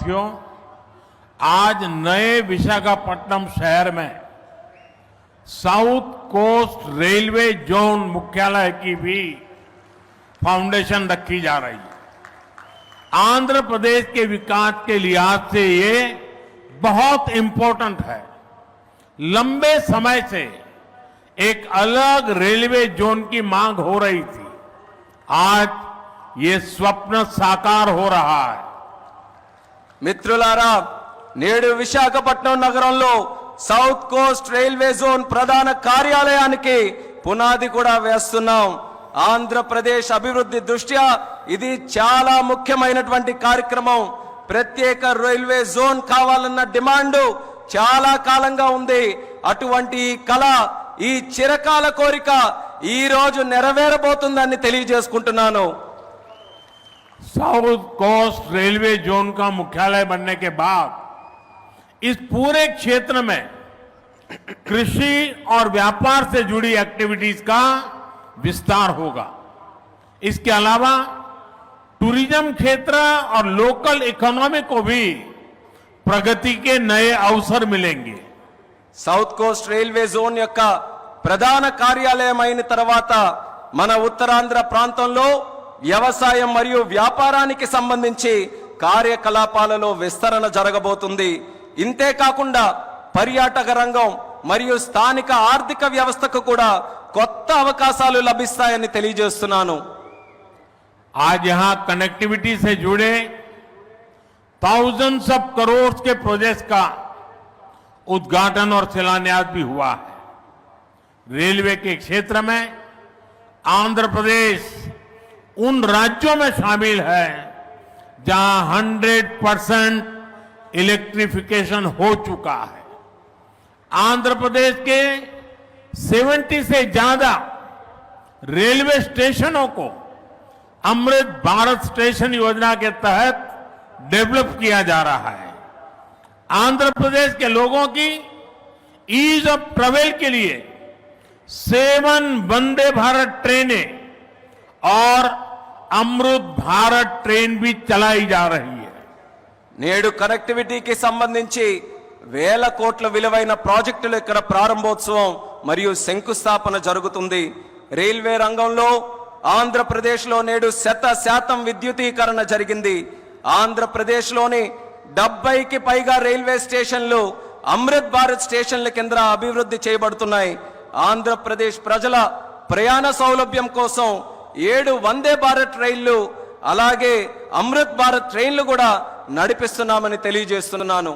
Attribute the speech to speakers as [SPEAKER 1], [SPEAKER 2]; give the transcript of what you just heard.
[SPEAKER 1] साथियों, आज नए विशाखापट्टनम शहर में साउथ कोस्ट रेलवे जोन मुख्यालय की भी फाउंडेशन रखी जा रही है। आंध्र प्रदेश के विकास के लिहाज से ये बहुत इंपॉर्टेंट है। लंबे समय से एक अलग रेलवे जोन की मांग हो रही थी। आज ये स्वप्न साकार हो रहा है।
[SPEAKER 2] మిత్రులారా, నేడు విశాఖపట్నం నగరంలో సౌత్ కోస్ట్ రైల్వే జోన్ ప్రధాన కార్యాలయానికి పునాది కూడా వేస్తున్నాం. ఆంధ్రప్రదేశ్ అభివృద్ధి దృష్ట్యా ఇది చాలా ముఖ్యమైనటువంటి కార్యక్రమం. ప్రత్యేక రైల్వే జోన్ కావాలన్న డిమాండ్ చాలా కాలంగా ఉంది. అటువంటి కళ, ఈ చిరకాల కోరిక ఈ రోజు నెరవేరబోతుందని తెలియజేసుకుంటున్నాను.
[SPEAKER 1] साउथ कोस्ट रेलवे जोन का मुख्यालय बनने के बाद इस पूरे क्षेत्र में कृषि और व्यापार से जुड़ी एक्टिविटीज का विस्तार होगा। इसके अलावा टूरिज्म क्षेत्र और लोकल इकोनॉमी को भी प्रगति के नए अवसर मिलेंगे।
[SPEAKER 2] సౌత్ కోస్ట్ రైల్వే జోన్ యొక్క ప్రధాన కార్యాలయం అయిన తర్వాత మన ఉత్తరాంధ్ర ప్రాంతంలో వ్యవసాయం మరియు వ్యాపారానికి సంబంధించి కార్యకలాపాలలో విస్తరణ జరగబోతుంది. ఇంతే కాకుండా పర్యాటక రంగం మరియు స్థానిక ఆర్థిక వ్యవస్థకు కూడా కొత్త అవకాశాలు లభిస్తాయని తెలియజేస్తున్నాను.
[SPEAKER 1] आज यहां कनेक्टिविटी से जुड़े thousands ऑफ करोड़ के प्रोजेक्ट्स का उद्घाटन और शिलान्यास भी हुआ है। रेलवे के क्षेत्र में आंध्र प्रदेश उन राज्यों में शामिल है जहां 100% इलेक्ट्रिफिकेशन हो चुका है। आंध्र प्रदेश के 70 से ज्यादा रेलवे स्टेशनों को अमृत भारत स्टेशन योजना के तहत डेवलप किया जा रहा है। आंध्र प्रदेश के लोगों की ईज ऑफ ट्रेवल के लिए 7 वंदे भारत ट्रेनें और अमृत भारत ट्रेन भी चलाई जा रही है।
[SPEAKER 2] నేడు కనెక్టివిటీకి సంబంధించి వేల కోట్ల విలువైన ప్రాజెక్టుల ఇక్కడ ప్రారంభోత్సవం మరియు శంకుస్థాపన జరుగుతుంది. రైల్వే రంగంలో ఆంధ్రప్రదేశ్లో నేడు 100% విద్యుదీకరణ జరిగింది. ఆంధ్రప్రదేశ్లోని 70కి పైగా రైల్వే స్టేషన్లు అమృత్ భారత్ స్టేషన్ల కింద అభివృద్ధి చేయబడుతున్నాయి. ఆంధ్రప్రదేశ్ ప్రజల ప్రయాణ సౌలభ్యం కోసం 7 వందే భారత్ రైళ్లు అలాగే అమృత్ భారత్ ట్రైన్లు కూడా నడిపిస్తున్నామని తెలియజేస్తున్నాను.